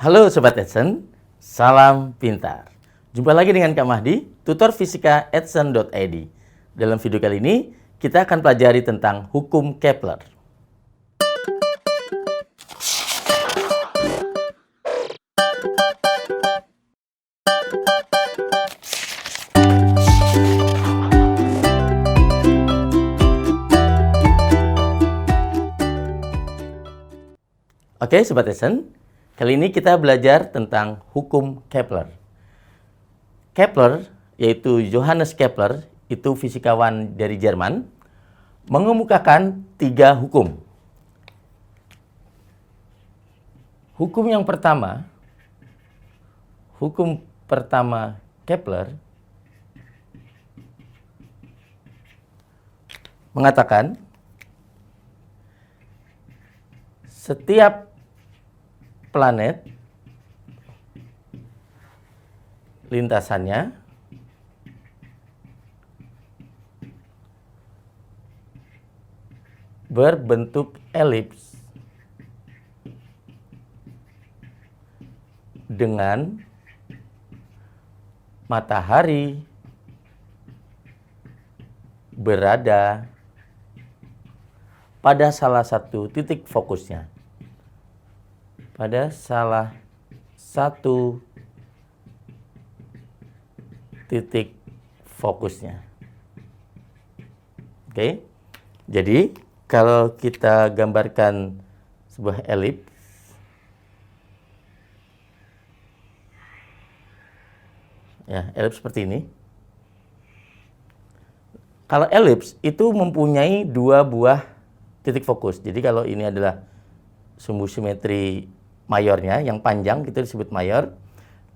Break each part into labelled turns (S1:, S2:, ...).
S1: Halo Sobat Edson, salam pintar. Jumpa lagi dengan Kak Mahdi, tutor fisika edson.id. Dalam video kali ini, kita akan pelajari tentang hukum Kepler. Oke Sobat Edson, kali ini kita belajar tentang hukum Kepler. Kepler, yaitu Johannes Kepler, itu fisikawan dari Jerman, mengemukakan 3 hukum. Hukum pertama Kepler mengatakan setiap planet lintasannya berbentuk elips dengan matahari berada pada salah satu titik fokusnya. Pada salah satu titik fokusnya. Oke. Jadi, kalau kita gambarkan sebuah elips, ya, elips seperti ini. Kalau elips itu mempunyai 2 buah titik fokus. Jadi kalau ini adalah sumbu simetri mayornya, yang panjang itu disebut mayor.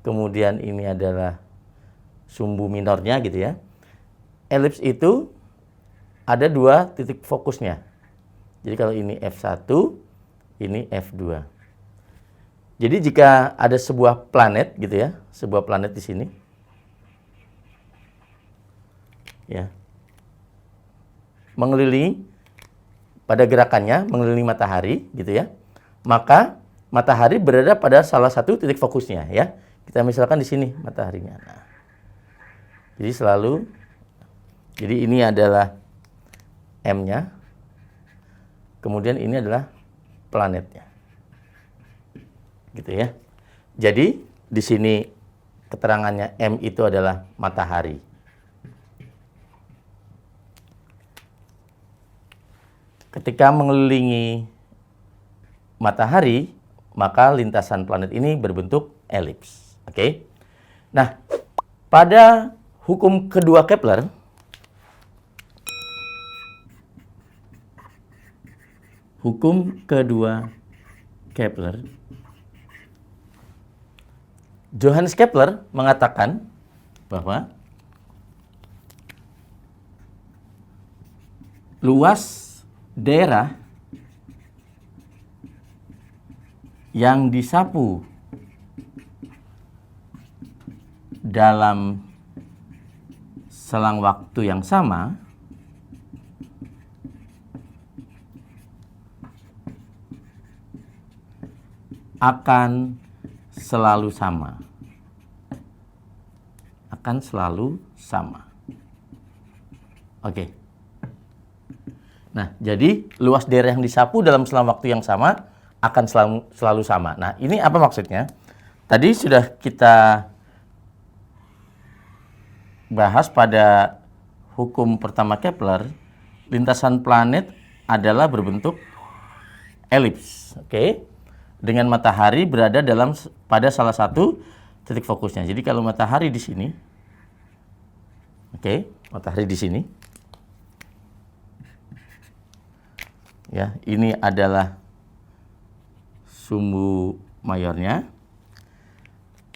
S1: Kemudian ini adalah sumbu minornya gitu ya. Elips itu ada 2 titik fokusnya. Jadi kalau ini F1, ini F2. Jadi jika ada sebuah planet gitu ya, sebuah planet di sini. Ya. Mengelilingi pada gerakannya mengelilingi matahari gitu ya. Maka matahari berada pada salah satu titik fokusnya ya. Kita misalkan di sini mataharinya. Nah, jadi ini adalah M-nya. Kemudian ini adalah planetnya. Gitu ya. Jadi di sini keterangannya M itu adalah matahari. Ketika mengelilingi matahari, maka lintasan planet ini berbentuk elips. Oke. Nah, pada hukum kedua Kepler, Johannes Kepler mengatakan bahwa luas daerah yang disapu dalam selang waktu yang sama akan selalu sama. Oke. Nah, jadi luas daerah yang disapu dalam selang waktu yang sama akan selalu sama. Nah, ini apa maksudnya? Tadi sudah kita bahas pada hukum pertama Kepler, lintasan planet adalah berbentuk elips, oke? Dengan matahari berada pada salah satu titik fokusnya. Jadi kalau matahari di sini, oke, matahari di sini, ya, ini adalah sumbu mayornya.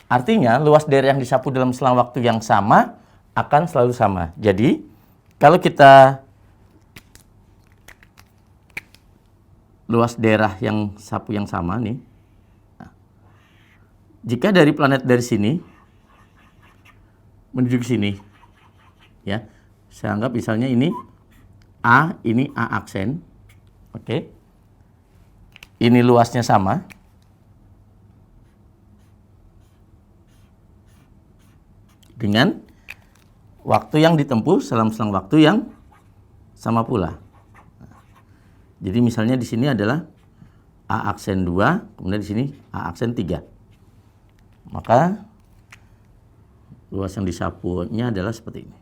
S1: Artinya luas daerah yang disapu dalam selang waktu yang sama akan selalu sama. Jadi kalau kita luas daerah yang sapu yang sama nih, jika dari planet dari sini menuju ke sini, ya, saya anggap misalnya ini A aksen, oke. Ini luasnya sama. dengan waktu yang ditempuh dalam selang waktu yang sama pula. Jadi misalnya di sini adalah A aksen 2, kemudian di sini A aksen 3. Maka luas yang disapunya adalah seperti ini.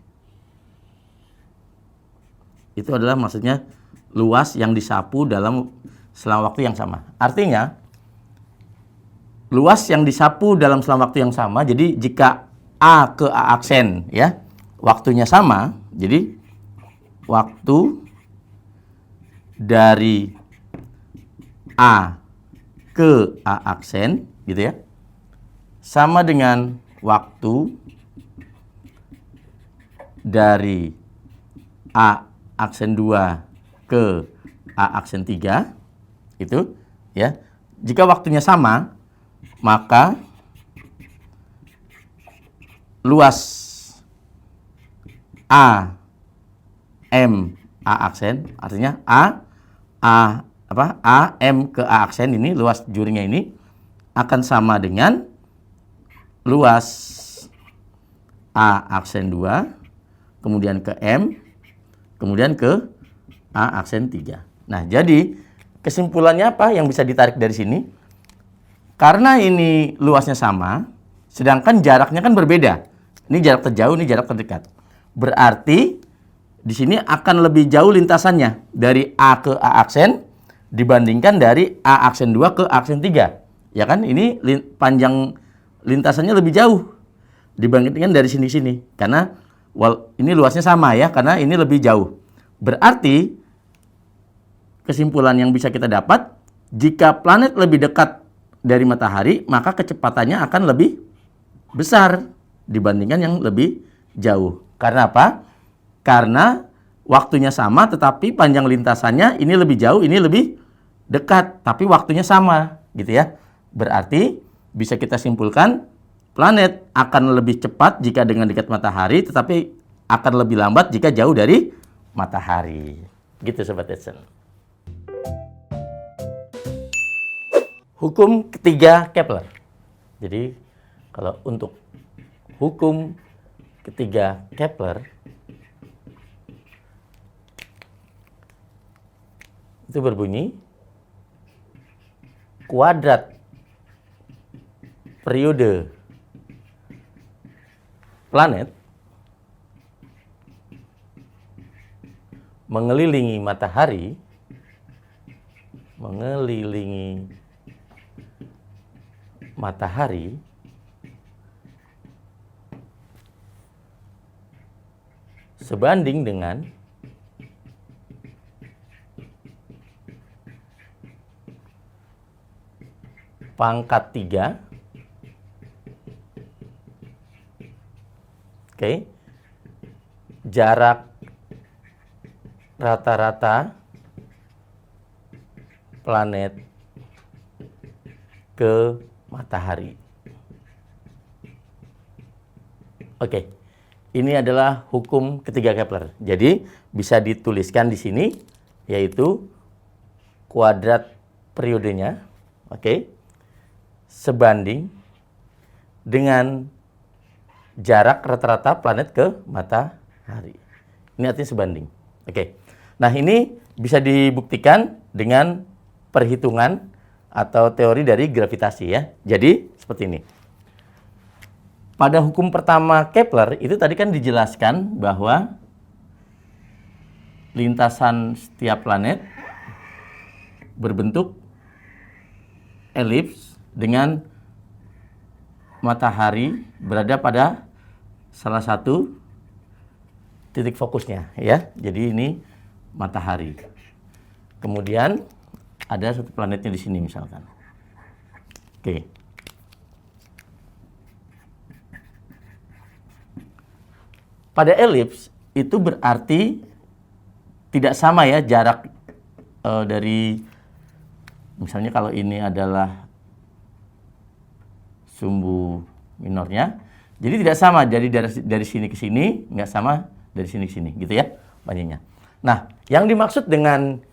S1: Itu adalah maksudnya luas yang disapu dalam selang waktu yang sama. Artinya luas yang disapu dalam selang waktu yang sama. Jadi jika A ke A aksen ya, waktunya sama. Jadi waktu dari A ke A aksen gitu ya, sama dengan waktu dari A aksen 2 ke A aksen 3 itu ya. Jika waktunya sama, maka luas A M A aksen, artinya A M ke A aksen ini, luas jurinya ini akan sama dengan luas A aksen 2, kemudian ke M, kemudian ke A aksen 3. Nah, jadi kesimpulannya apa yang bisa ditarik dari sini? Karena ini luasnya sama, sedangkan jaraknya kan berbeda. Ini jarak terjauh, ini jarak terdekat. Berarti di sini akan lebih jauh lintasannya dari A ke A aksen dibandingkan dari A aksen 2 ke A aksen 3. Ya kan? Ini panjang lintasannya lebih jauh dibandingkan dari sini-sini. Karena ini luasnya sama ya, karena ini lebih jauh. Berarti kesimpulan yang bisa kita dapat, jika planet lebih dekat dari matahari, maka kecepatannya akan lebih besar dibandingkan yang lebih jauh. Karena apa? Karena waktunya sama, tetapi panjang lintasannya ini lebih jauh, ini lebih dekat, tapi waktunya sama, gitu ya. Berarti bisa kita simpulkan planet akan lebih cepat jika dengan dekat matahari, tetapi akan lebih lambat jika jauh dari matahari. Gitu Sobat Edson. Hukum ketiga Kepler. Jadi kalau untuk hukum ketiga Kepler itu berbunyi kuadrat periode planet mengelilingi matahari sebanding dengan pangkat 3 jarak rata-rata planet ke matahari. Ini adalah hukum ketiga Kepler. Jadi bisa dituliskan di sini, yaitu kuadrat periodenya, sebanding dengan jarak rata-rata planet ke matahari. Ini artinya sebanding. Nah, ini bisa dibuktikan dengan perhitungan atau teori dari gravitasi ya. Jadi seperti ini. Pada hukum pertama Kepler itu tadi kan dijelaskan bahwa lintasan setiap planet berbentuk elips dengan matahari berada pada salah satu titik fokusnya ya. Jadi ini matahari. Kemudian ada satu planetnya di sini misalkan. Pada elips itu berarti tidak sama ya jarak dari misalnya kalau ini adalah sumbu minornya. Jadi tidak sama dari sini ke sini, nggak sama dari sini ke sini, gitu ya panjangnya. Nah, yang dimaksud dengan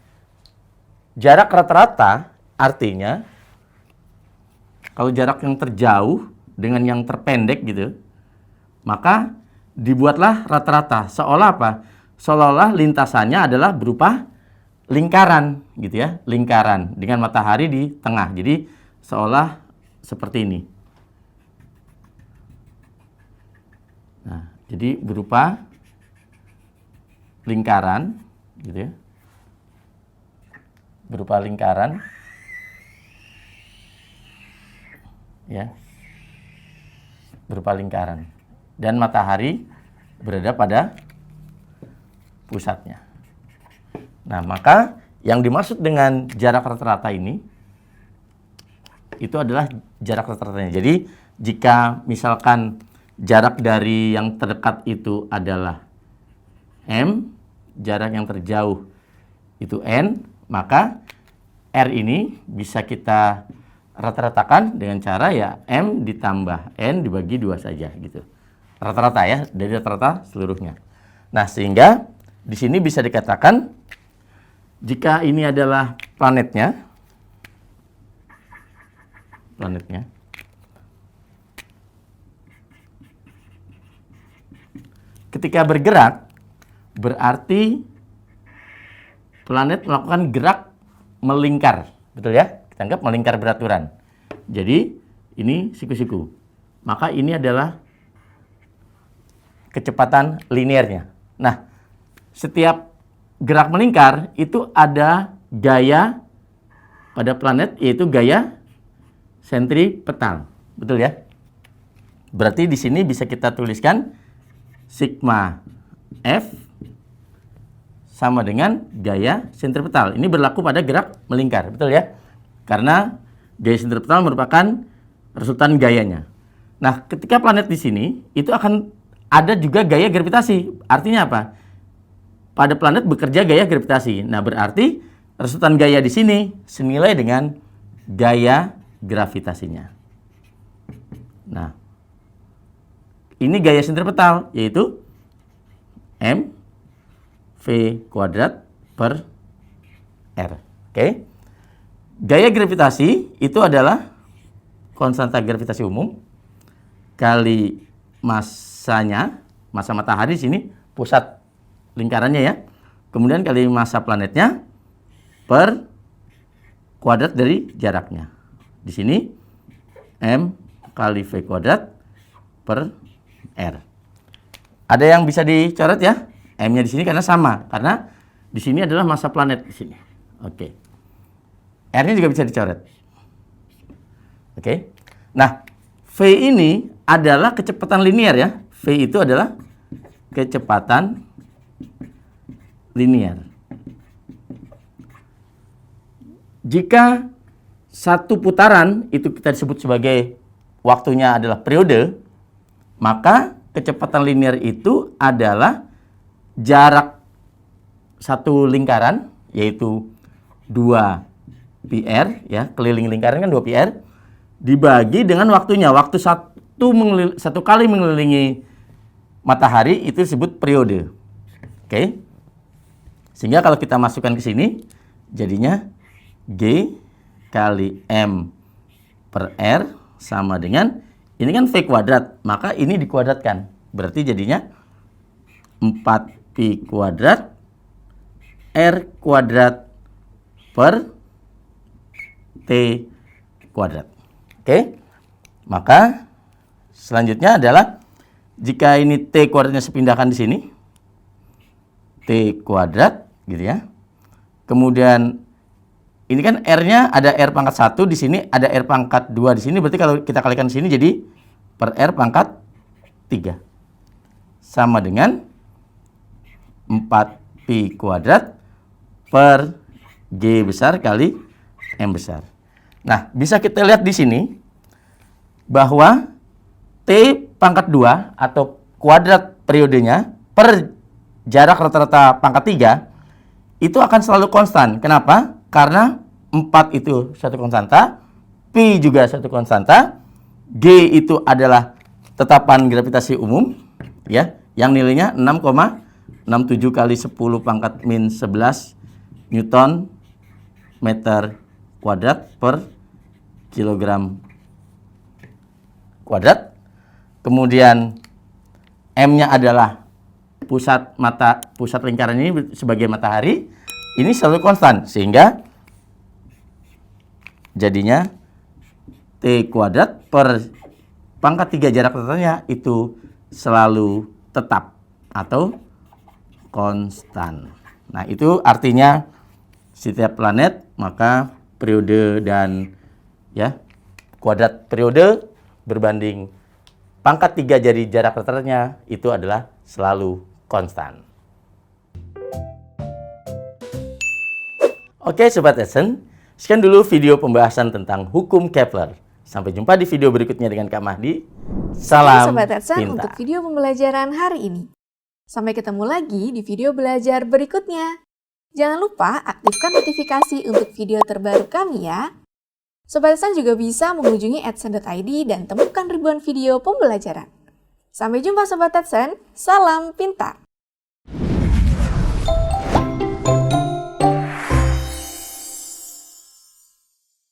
S1: jarak rata-rata artinya kalau jarak yang terjauh dengan yang terpendek gitu, Maka dibuatlah rata-rata. Seolah apa? Seolah-olah lintasannya adalah berupa lingkaran gitu ya, lingkaran dengan matahari di tengah. Jadi seolah seperti ini. Nah, jadi berupa lingkaran gitu ya. Berupa lingkaran ya. Berupa lingkaran. Dan matahari berada pada pusatnya. Nah, maka yang dimaksud dengan jarak rata-rata ini itu adalah jarak rata-ratanya. Jadi, jika misalkan jarak dari yang terdekat itu adalah M, jarak yang terjauh itu N, maka R ini bisa kita rata-ratakan dengan cara ya M ditambah N dibagi 2 saja gitu. Rata-rata ya, dari rata-rata seluruhnya. Nah, sehingga di sini bisa dikatakan jika ini adalah planetnya, ketika bergerak, berarti planet melakukan gerak melingkar. Betul ya? Kita anggap melingkar beraturan. Jadi, ini siku-siku. Maka ini adalah kecepatan linearnya. Nah, setiap gerak melingkar itu ada gaya pada planet, yaitu gaya sentripetal. Betul ya? Berarti di sini bisa kita tuliskan sigma F sama dengan gaya sentripetal. Ini berlaku pada gerak melingkar, betul ya? Karena gaya sentripetal merupakan resultan gayanya. Nah, ketika planet di sini, itu akan ada juga gaya gravitasi. Artinya apa? Pada planet bekerja gaya gravitasi. Nah, berarti resultan gaya di sini senilai dengan gaya gravitasinya. Nah, ini gaya sentripetal, yaitu M V kuadrat per R. Oke. Gaya gravitasi itu adalah konstanta gravitasi umum kali masanya, masa matahari di sini pusat lingkarannya ya. Kemudian kali masa planetnya per kuadrat dari jaraknya. Di sini M kali V kuadrat per R. Ada yang bisa dicoret ya? M-nya di sini karena sama, karena di sini adalah masa planet di sini. Oke. R-nya juga bisa dicoret. Oke. Nah, V ini adalah kecepatan linear ya. V itu adalah kecepatan linear. Jika satu putaran itu kita sebut sebagai waktunya adalah periode, maka kecepatan linear itu adalah jarak satu lingkaran, yaitu 2 PR ya, keliling lingkaran kan 2 PR, dibagi dengan waktunya. Waktu satu kali mengelilingi matahari itu disebut periode. Oke. Sehingga kalau kita masukkan ke sini jadinya G kali M per R sama dengan ini kan V kuadrat, maka ini dikuadratkan. Berarti jadinya 4Pi kuadrat R kuadrat per T kuadrat. Oke. Maka selanjutnya adalah jika ini T kuadratnya sepindahkan di sini, T kuadrat gitu ya. Kemudian ini kan R-nya ada R pangkat 1 di sini, ada R pangkat 2 di sini. Berarti kalau kita kalikan di sini jadi per R pangkat 3. Sama dengan 4Pi kuadrat per G besar kali M besar. Nah, bisa kita lihat di sini bahwa T pangkat 2 atau kuadrat periodenya per jarak rata-rata pangkat 3 itu akan selalu konstan. Kenapa? Karena 4 itu satu konstanta, Pi juga satu konstanta, G itu adalah tetapan gravitasi umum, ya, yang nilainya 6,67 kali 10 pangkat min 11 Newton meter kuadrat per kilogram kuadrat. Kemudian M-nya adalah pusat lingkaran ini sebagai matahari, ini selalu konstan, sehingga jadinya T kuadrat per pangkat 3 jarak rata-ratanya itu selalu tetap atau konstan. Nah, itu artinya setiap planet, maka periode dan kuadrat periode berbanding pangkat 3 dari jarak rata-ratanya itu adalah selalu konstan. Oke Sobat Edson, sekian dulu video pembahasan tentang hukum Kepler. Sampai jumpa di video berikutnya dengan Kak Mahdi. Salam
S2: Sobat Edson
S1: pintar.
S2: untuk video pembelajaran hari ini. Sampai ketemu lagi di video belajar berikutnya. Jangan lupa aktifkan notifikasi untuk video terbaru kami ya. Sobat Edson juga bisa mengunjungi edson.id dan temukan ribuan video pembelajaran. Sampai jumpa Sobat Edson, salam pintar!